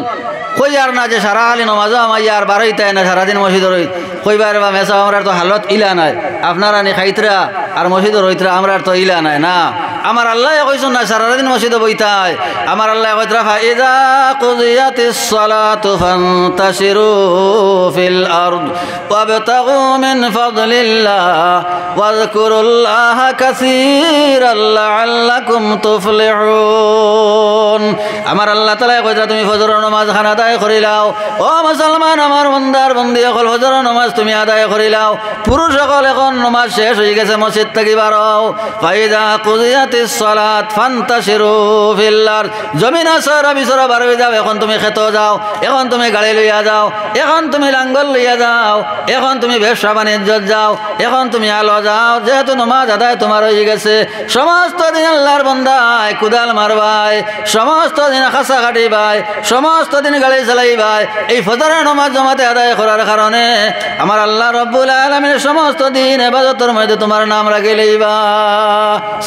কই আর না যে সারা আলি নমাজও আমার আর বারোইতাই না সারাদিন মসজিদে রই কইবার বা মেসা আমরা তো হালত ইলা নাই আপনারা নি খাইতরা আর মসজিদে রইতরা আমরা তো ইলা নাই না আমার আল্লাহ কইছুন না সারাদিন মসজিদে বইতাই আমার আল্লাহ কইতরা ফাইদা কুদিয়াতিস সালাতু ফান্তাশিরু ফিল আরদ ওয়াবতাগু মিন ফাদলিল্লাহ ওয়াযকুরুল্লাহা কাসীরান লাআল্লাকুম তুফলিহুন আমার আল্লাহ তাআলা কইতরা তুমি ফজরের নামাজ খানা আদায় করিলাও ও মুসলমান আমার বন্দার বন্দি সকল ফজরের নামাজ তুমি আদায় করিলাও পুরুষ সকল এখন নামাজ শেষ হয়ে গেছে মসজিদ থেকে বারো ফাইদা কুদিয়াতিস সালাত ফান্তাশিরু ফিল আরদ জমিন আসরা বিসরা বার হয়ে যাও এখন তুমি খেত যাও এখন তুমি গাড়ি লইয়া যাও এখন তুমি লাঙ্গল লইয়া যাও এখন তুমি ব্যবসা বাণিজ্য যাও এখন তুমি আলো যাও যেহেতু নামাজ আদায় তোমার হয়ে গেছে সমস্ত দিন আল্লাহর বান্দায় কুদাল মারবাই সমস্ত দিন খাসা কাটিবাই সমস্ত দিন গাড়ি চালাইবাই এই ফজরের নামাজ জমাতে আদায় করার কারণে আমার আল্লাহ রব্বুল আলামিনের সমস্ত দিন ইবাদতের মধ্যে তোমার নাম রাখি লইবা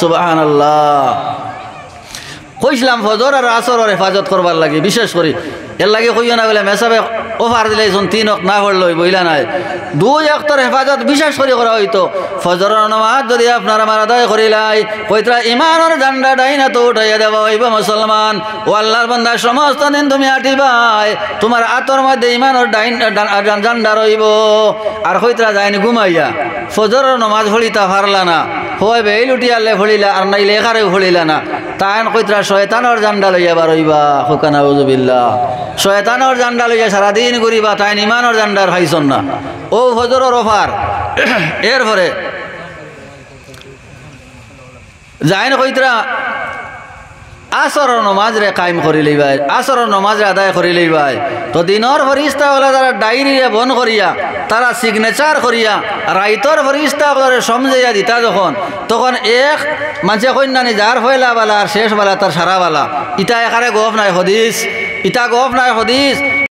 সুবহানাল্লাহ কইছিলাম ফজর আর আসরের হেফাজত করবার লাগে বিশেষ করে এর লাগে কইও না বলে মেসাবে অফার দিলেছেন 3 ওয়াক্ত না পড়লই বইলা নাই 2 ওয়াক্তের হেফাজত বিশেষ করে করা হইতো ফজরের নামাজ যদি আপনারা আমার আদায় করিলাই কইতরা ঈমানের ঝান্ডা ডাইনা তো উঠাইয়া দেওয়া হইব মুসলমান ও আল্লাহর বান্দা সমস্ত দিন তুমি আটিবাই তোমার আতর মধ্যে ঈমানের ঝান্ডা রইব আর কইতরা যাইনি ঘুমাইয়া ফজরের নামাজ পড়িতা পারলা না হয় বেইল উঠিয়ালে পড়িলা আর নাইলে এখারে পড়িলা না তাইন কইতরা শয়তানের ঝান্ডা লইয়া বারইবা হুকা নাউযুবিল্লাহ শয়তানের ঝান্ডা লইয়া সারাদিন ঘুরিবা তাই ঈমানের ঝান্ডার খাইছন না ও ফজরের অফার এরপরে যাইন কইতরা আসরের নামাজ রে কায়েম করি লইবাই আসরের নামাজ আদায় করি লইবাই তো দিনের ফরিস্তা হলে তারা ডায়েরি বন করিয়া তারা সিগনেচার করিয়া রাইতর ফরিস্তা করে সমঝাইয়া দিতা যখন তখন এক মানুষে কন্যানি যার ফয়লা বালা আর শেষ বালা তার সারা বালা ইটা একারে গফ নাই হদিস ইটা গফ নাই হদিস